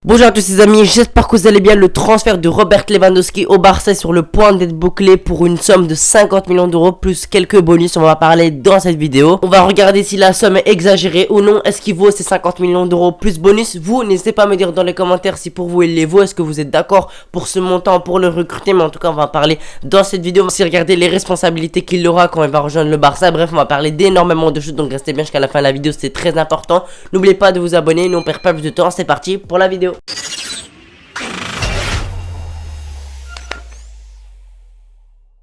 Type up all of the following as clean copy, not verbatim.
Bonjour à tous les amis, j'espère que vous allez bien. Le transfert de Robert Lewandowski au Barça est sur le point d'être bouclé pour une somme de 50 millions d'euros plus quelques bonus. On va parler dans cette vidéo. On va regarder si la somme est exagérée ou non. Est-ce qu'il vaut ces 50 millions d'euros plus bonus? Vous, n'hésitez pas à me dire dans les commentaires si pour vous il les vaut. Est-ce que vous êtes d'accord pour ce montant, pour le recruter? Mais en tout cas, on va parler dans cette vidéo. On va aussi regarder les responsabilités qu'il aura quand il va rejoindre le Barça. Bref, on va parler d'énormément de choses. Donc restez bien jusqu'à la fin de la vidéo, c'est très important. N'oubliez pas de vous abonner. Nous on perd pas plus de temps. C'est parti pour la vidéo.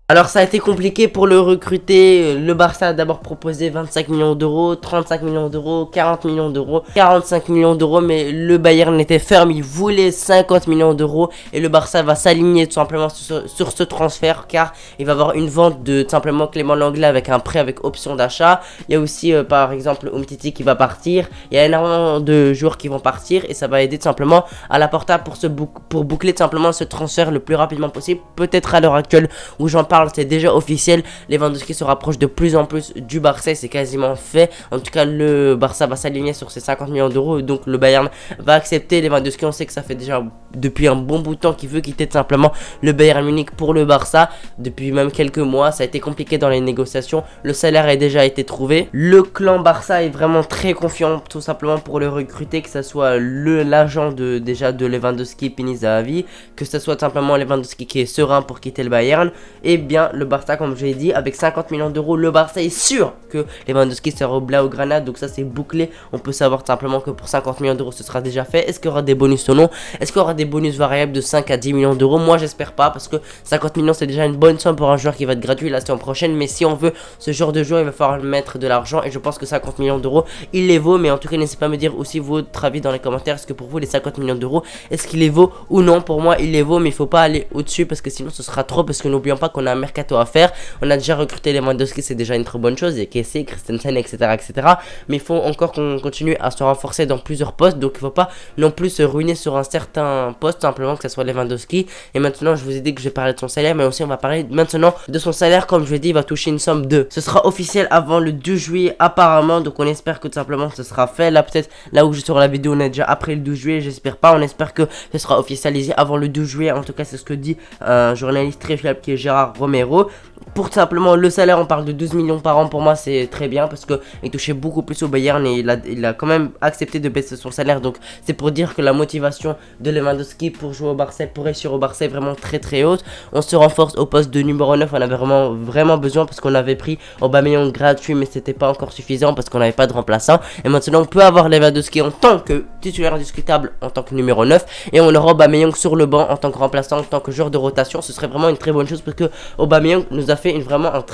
Alors ça a été compliqué pour le recruter. Le Barça a d'abord proposé 25 millions d'euros, 35 millions d'euros, 40 millions d'euros, 45 millions d'euros, mais le Bayern était ferme, il voulait 50 millions d'euros et le Barça va s'aligner tout simplement sur ce transfert car il va avoir une vente de tout simplement Clément Lenglet avec un prêt avec option d'achat. Il y a aussi par exemple Umtiti qui va partir, il y a énormément de joueurs qui vont partir et ça va aider tout simplement à la Porta pour boucler tout simplement ce transfert le plus rapidement possible. Peut-être à l'heure actuelle où j'en parle, c'est déjà officiel. Lewandowski se rapproche de plus en plus du Barça, c'est quasiment fait. En tout cas, le Barça va s'aligner sur ces 50 millions d'euros. Donc le Bayern va accepter Lewandowski. On sait que ça fait déjà depuis un bon bout de temps qu'il veut quitter tout simplement le Bayern Munich pour le Barça. Depuis même quelques mois, ça a été compliqué dans les négociations. Le salaire a déjà été trouvé. Le clan Barça est vraiment très confiant tout simplement pour le recruter, que ce soit l'agent de Lewandowski, Pini Zahavi, que ce soit tout simplement Lewandowski qui est serein pour quitter le Bayern. Et bien le Barça, comme je l'ai dit, avec 50 millions d'euros, le Barça est sûr que Lewandowski sera au Blaugrana. Donc ça c'est bouclé. On peut savoir simplement que pour 50 millions d'euros ce sera déjà fait. Est-ce qu'il y aura des bonus ou non? Est-ce qu'il y aura des bonus variables de 5 à 10 millions d'euros? Moi j'espère pas, parce que 50 millions c'est déjà une bonne somme pour un joueur qui va être gratuit la saison prochaine. Mais si on veut ce genre de joueur, il va falloir mettre de l'argent et je pense que 50 millions d'euros il les vaut. Mais en tout cas n'hésitez pas à me dire aussi votre avis dans les commentaires. Est-ce que pour vous les 50 millions d'euros, est-ce qu'il les vaut ou non? Pour moi il les vaut, mais il faut pas aller au-dessus parce que sinon ce sera trop, parce que n'oublions pas qu'on a un mercato à faire. On a déjà recruté Lewandowski, c'est déjà une très bonne chose. Il y a Kessie, Christensen, etc., mais il faut encore qu'on continue à se renforcer dans plusieurs postes. Donc il ne faut pas non plus se ruiner sur un certain poste, simplement que ce soit Lewandowski. Et maintenant je vous ai dit que je vais parler de son salaire, mais aussi on va parler maintenant de son salaire. Comme je l'ai dit, il va toucher une somme de, ce sera officiel avant le 2 juillet apparemment. Donc on espère que tout simplement ce sera fait. Là peut-être là où je sors la vidéo on est déjà après le 12 juillet, j'espère pas. On espère que ce sera officialisé avant le 12 juillet. En tout cas c'est ce que dit un journaliste très fiable qui est Gérard Romero. Pour simplement le salaire, on parle de 12 millions par an. Pour moi c'est très bien parce que il touchait beaucoup plus au Bayern et il a quand même accepté de baisser son salaire. Donc c'est pour dire que la motivation de Lewandowski pour jouer au Barça, pour réussir au Barça est vraiment très haute. On se renforce au poste de numéro 9. On avait vraiment besoin parce qu'on avait pris Aubameyang gratuit, mais c'était pas encore suffisant parce qu'on n'avait pas de remplaçant. Et maintenant on peut avoir Lewandowski en tant que titulaire indiscutable, en tant que numéro 9, et on aura Aubameyang sur le banc en tant que remplaçant, en tant que joueur de rotation. Ce serait vraiment une très bonne chose parce que Aubameyang nous a fait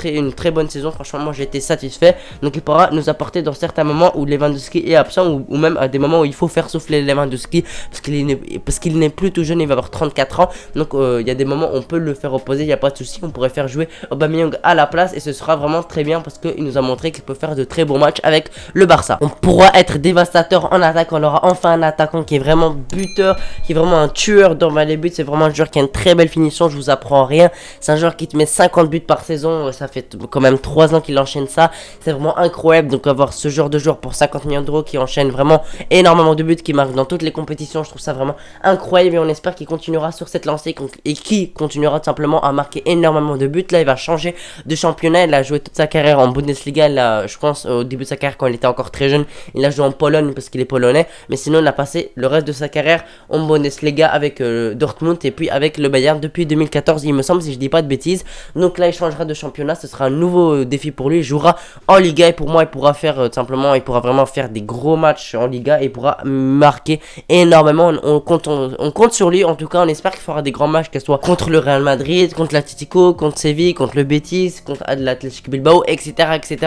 une très bonne saison. Franchement moi j'ai été satisfait. Donc il pourra nous apporter dans certains moments où Lewandowski est absent, ou même à des moments où il faut faire souffler Lewandowski parce qu'il n'est plus tout jeune, il va avoir 34 ans. Donc il y a des moments où on peut le faire reposer, il n'y a pas de souci. On pourrait faire jouer Aubameyang à la place et ce sera vraiment très bien parce qu'il nous a montré qu'il peut faire de très bons matchs avec le Barça. On pourra être dévastateur en attaque. On aura enfin un attaquant qui est vraiment buteur, qui est vraiment un tueur dans les buts. C'est vraiment un joueur qui a une très belle finition, je vous apprends rien. C'est un joueur qui te met 50 buts par saison, ça fait quand même 3 ans qu'il enchaîne ça. C'est vraiment incroyable. Donc avoir ce genre de joueur pour 50 millions d'euros qui enchaîne vraiment énormément de buts, qui marque dans toutes les compétitions, je trouve ça vraiment incroyable et on espère qu'il continuera sur cette lancée et qui continuera tout simplement à marquer énormément de buts. Là il va changer de championnat, il a joué toute sa carrière en Bundesliga. Là, je pense au début de sa carrière quand il était encore très jeune, il a joué en Pologne parce qu'il est polonais, mais sinon il a passé le reste de sa carrière en Bundesliga avec Dortmund et puis avec le Bayern depuis 2014 il me semble, si je dis pas de bêtises. Donc là il changera de championnat, ce sera un nouveau défi pour lui. Il jouera en Liga et pour moi il pourra faire simplement, il pourra vraiment faire des gros matchs en Liga et il pourra marquer énormément. On compte sur lui. En tout cas on espère qu'il fera des grands matchs, qu'elle soit contre le Real Madrid, contre l'Atlético, contre Séville, contre le Betis, contre l'Athletic Bilbao, etc.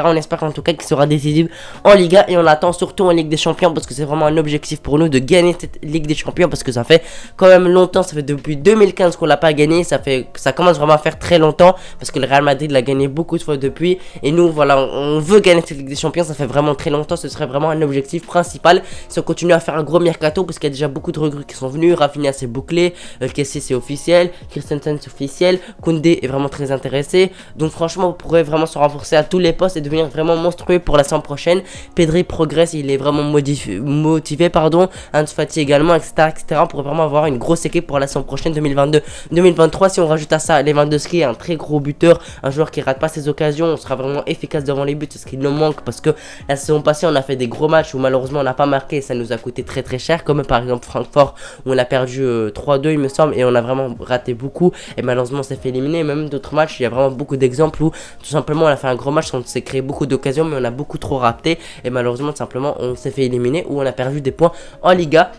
On espère en tout cas qu'il sera décisif en Liga et on attend surtout en Ligue des Champions parce que c'est vraiment un objectif pour nous de gagner cette Ligue des Champions parce que ça fait quand même longtemps, ça fait depuis 2015 qu'on l'a pas gagné. Ça commence vraiment à faire très très longtemps, parce que le Real Madrid l'a gagné beaucoup de fois depuis, et nous voilà, on veut gagner cette Ligue des Champions, ça fait vraiment très longtemps, ce serait vraiment un objectif principal si on continue à faire un gros mercato, parce qu'il y a déjà beaucoup de recrues qui sont venus. Rafinha c'est bouclé, Kessie c'est officiel, Christensen c'est officiel, Koundé est vraiment très intéressé, donc franchement on pourrait vraiment se renforcer à tous les postes et devenir vraiment monstrueux pour la saison prochaine. Pedri progresse, il est vraiment motivé pardon, Ansu Fati également, etc. On pourrait vraiment avoir une grosse équipe pour la saison prochaine 2022-2023. Si on rajoute à ça Lewandowski, un très gros buteur, un joueur qui rate pas ses occasions, on sera vraiment efficace devant les buts, c'est ce qui nous manque, parce que la saison passée on a fait des gros matchs où malheureusement on n'a pas marqué et ça nous a coûté très cher, comme par exemple Francfort où on a perdu 3-2 il me semble, et on a vraiment raté beaucoup et malheureusement on s'est fait éliminer. Même d'autres matchs, il y a vraiment beaucoup d'exemples où tout simplement on a fait un gros match, on s'est créé beaucoup d'occasions mais on a beaucoup trop raté et malheureusement tout simplement on s'est fait éliminer ou on a perdu des points en Liga.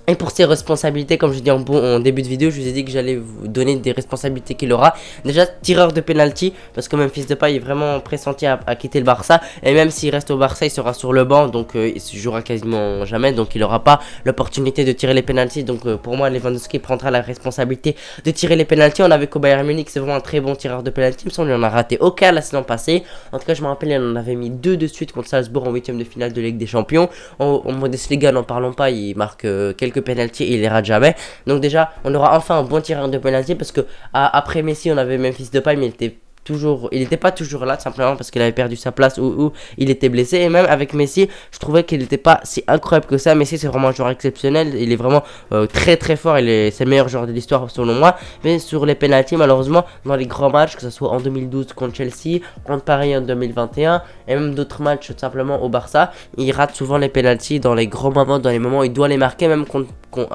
Et pour ses responsabilités, comme je dis en début de vidéo, je vous ai dit que j'allais vous donner des responsabilités qu'il aura. Déjà, tireur de penalty, parce que Memphis Depay est vraiment pressenti à quitter le Barça. Et même s'il reste au Barça, il sera sur le banc, donc il se jouera quasiment jamais. Donc il n'aura pas l'opportunité de tirer les penalties. Donc pour moi, Lewandowski prendra la responsabilité de tirer les penalties. On avait qu'au Bayern Munich, c'est vraiment un très bon tireur de penalty. Il me semble qu'il en a raté aucun la saison passée. En tout cas, je me rappelle, il en avait mis 2 de suite contre Salzbourg en 8ème de finale de Ligue des Champions. En Bundesliga, n'en parlons pas, il marque quelques penalty et il les rate jamais. Donc déjà on aura enfin un bon tireur de penalty, parce que après Messi on avait Memphis Depay mais il était pas toujours là, tout simplement parce qu'il avait perdu sa place ou il était blessé. Et même avec Messi, je trouvais qu'il n'était pas si incroyable que ça. Messi c'est vraiment un joueur exceptionnel, il est vraiment très fort, c'est le meilleur joueur de l'histoire selon moi. Mais sur les penalties, malheureusement dans les grands matchs, que ce soit en 2012 contre Chelsea, contre Paris en 2021 et même d'autres matchs tout simplement au Barça, il rate souvent les penalties dans les grands moments, dans les moments où il doit les marquer.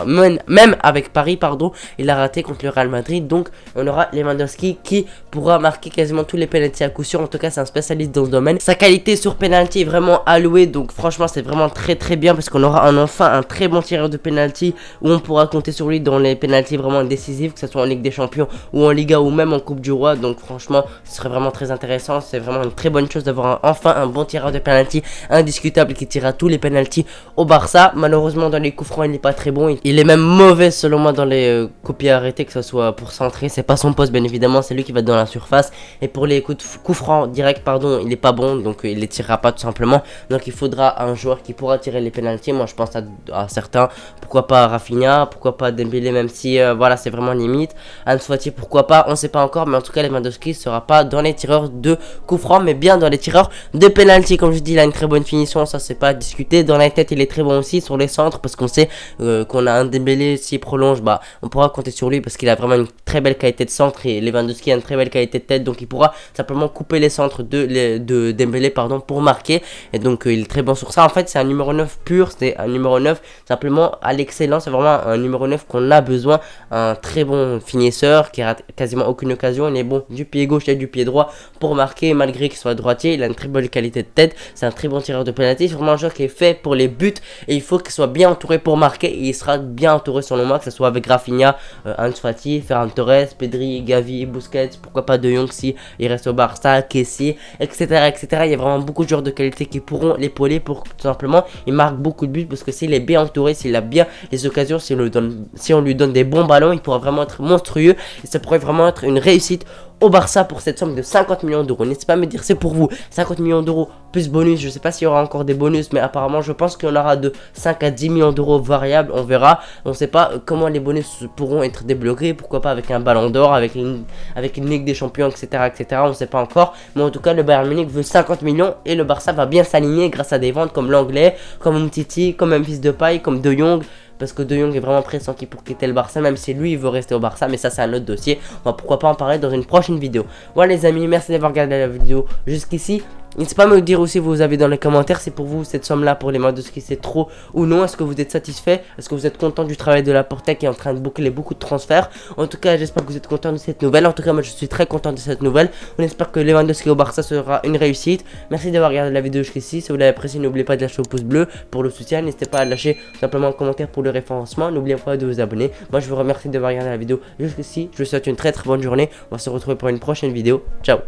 Même avec Paris pardon, il a raté contre le Real Madrid. Donc on aura Lewandowski qui pourra marquer quasiment tous les penalties à coup sûr. En tout cas c'est un spécialiste dans ce domaine, sa qualité sur penalty est vraiment allouée, donc franchement c'est vraiment très bien, parce qu'on aura enfin un très bon tireur de penalty où on pourra compter sur lui dans les penalties vraiment décisifs, que ce soit en Ligue des Champions ou en Liga ou même en Coupe du Roi. Donc franchement ce serait vraiment très intéressant, c'est vraiment une très bonne chose d'avoir enfin un bon tireur de penalty indiscutable qui tirera tous les penalties au Barça. Malheureusement dans les coups francs il n'est pas très bon, il est même mauvais selon moi dans les coups pieds arrêtés, que ce soit pour centrer, c'est pas son poste bien évidemment, c'est lui qui va être dans la surface. Et pour les coups francs directs pardon, il est pas bon, donc il les tirera pas tout simplement. Donc il faudra un joueur qui pourra tirer les penalties. Moi je pense à certains, pourquoi pas Rafinha, pourquoi pas Dembélé, même si voilà c'est vraiment limite. Ansu Fati pourquoi pas, on sait pas encore, mais en tout cas Lewandowski sera pas dans les tireurs de coups francs mais bien dans les tireurs de penalty. Comme je dis, il a une très bonne finition, ça c'est pas à discuter. Dans la tête il est très bon aussi sur les centres, parce qu'on sait qu'on a un Dembélé, s'il prolonge on pourra compter sur lui parce qu'il a vraiment une très belle qualité de centre, et Lewandowski a une très belle qualité de tête, donc il pourra simplement couper les centres de Dembélé pardon pour marquer. Et donc il est très bon sur ça. En fait c'est un numéro 9 pur, c'est un numéro 9 simplement à l'excellence, c'est vraiment un numéro 9 qu'on a besoin, un très bon finisseur qui rate quasiment aucune occasion. Il est bon du pied gauche et du pied droit pour marquer, malgré qu'il soit droitier. Il a une très bonne qualité de tête, c'est un très bon tireur de penalty, c'est vraiment un joueur qui est fait pour les buts et il faut qu'il soit bien entouré pour marquer, et il sera bien entouré selon moi, que ce soit avec Rafinha, Ansu Fati, Ferran Torres, Pedri, Gavi, Busquets, pourquoi pas De Jong si il reste au Barça, Kessie, etc. Il y a vraiment beaucoup de joueurs de qualité qui pourront l'épauler pour tout simplement il marque beaucoup de buts, parce que s'il est bien entouré, s'il a bien les occasions, si on lui donne des bons ballons, il pourra vraiment être monstrueux et ça pourrait vraiment être une réussite au Barça pour cette somme de 50 millions d'euros. N'hésitez pas à me dire c'est pour vous 50 millions d'euros plus bonus. Je sais pas s'il y aura encore des bonus, mais apparemment je pense qu'il y en aura de 5 à 10 millions d'euros variables, on verra. On sait pas comment les bonus pourront être débloqués, pourquoi pas avec un ballon d'or, avec une Ligue des Champions, etc. On sait pas encore, mais en tout cas le Bayern Munich veut 50 millions et le Barça va bien s'aligner grâce à des ventes comme l'anglais, comme Umtiti, comme Memphis Depay, comme De Jong, parce que De Jong est vraiment pressenti pour quitter le Barça, même si lui il veut rester au Barça, mais ça c'est un autre dossier. On va pourquoi pas en parler dans une prochaine vidéo. Voilà les amis, merci d'avoir regardé la vidéo jusqu'ici. N'hésitez pas à me dire aussi vous avez dans les commentaires si pour vous cette somme là pour les Lewandowski c'est trop ou non. Est-ce que vous êtes satisfait? Est-ce que vous êtes content du travail de Laporta qui est en train de boucler beaucoup de transferts? En tout cas j'espère que vous êtes content de cette nouvelle. En tout cas moi je suis très content de cette nouvelle. On espère que Lewandowski au Barça sera une réussite. Merci d'avoir regardé la vidéo jusqu'ici. Si vous l'avez apprécié, n'oubliez pas de lâcher le pouce bleu pour le soutien. N'hésitez pas à lâcher simplement un commentaire pour le référencement. N'oubliez pas de vous abonner. Moi je vous remercie d'avoir regardé la vidéo jusqu'ici. Je vous souhaite une très bonne journée. On va se retrouver pour une prochaine vidéo. Ciao.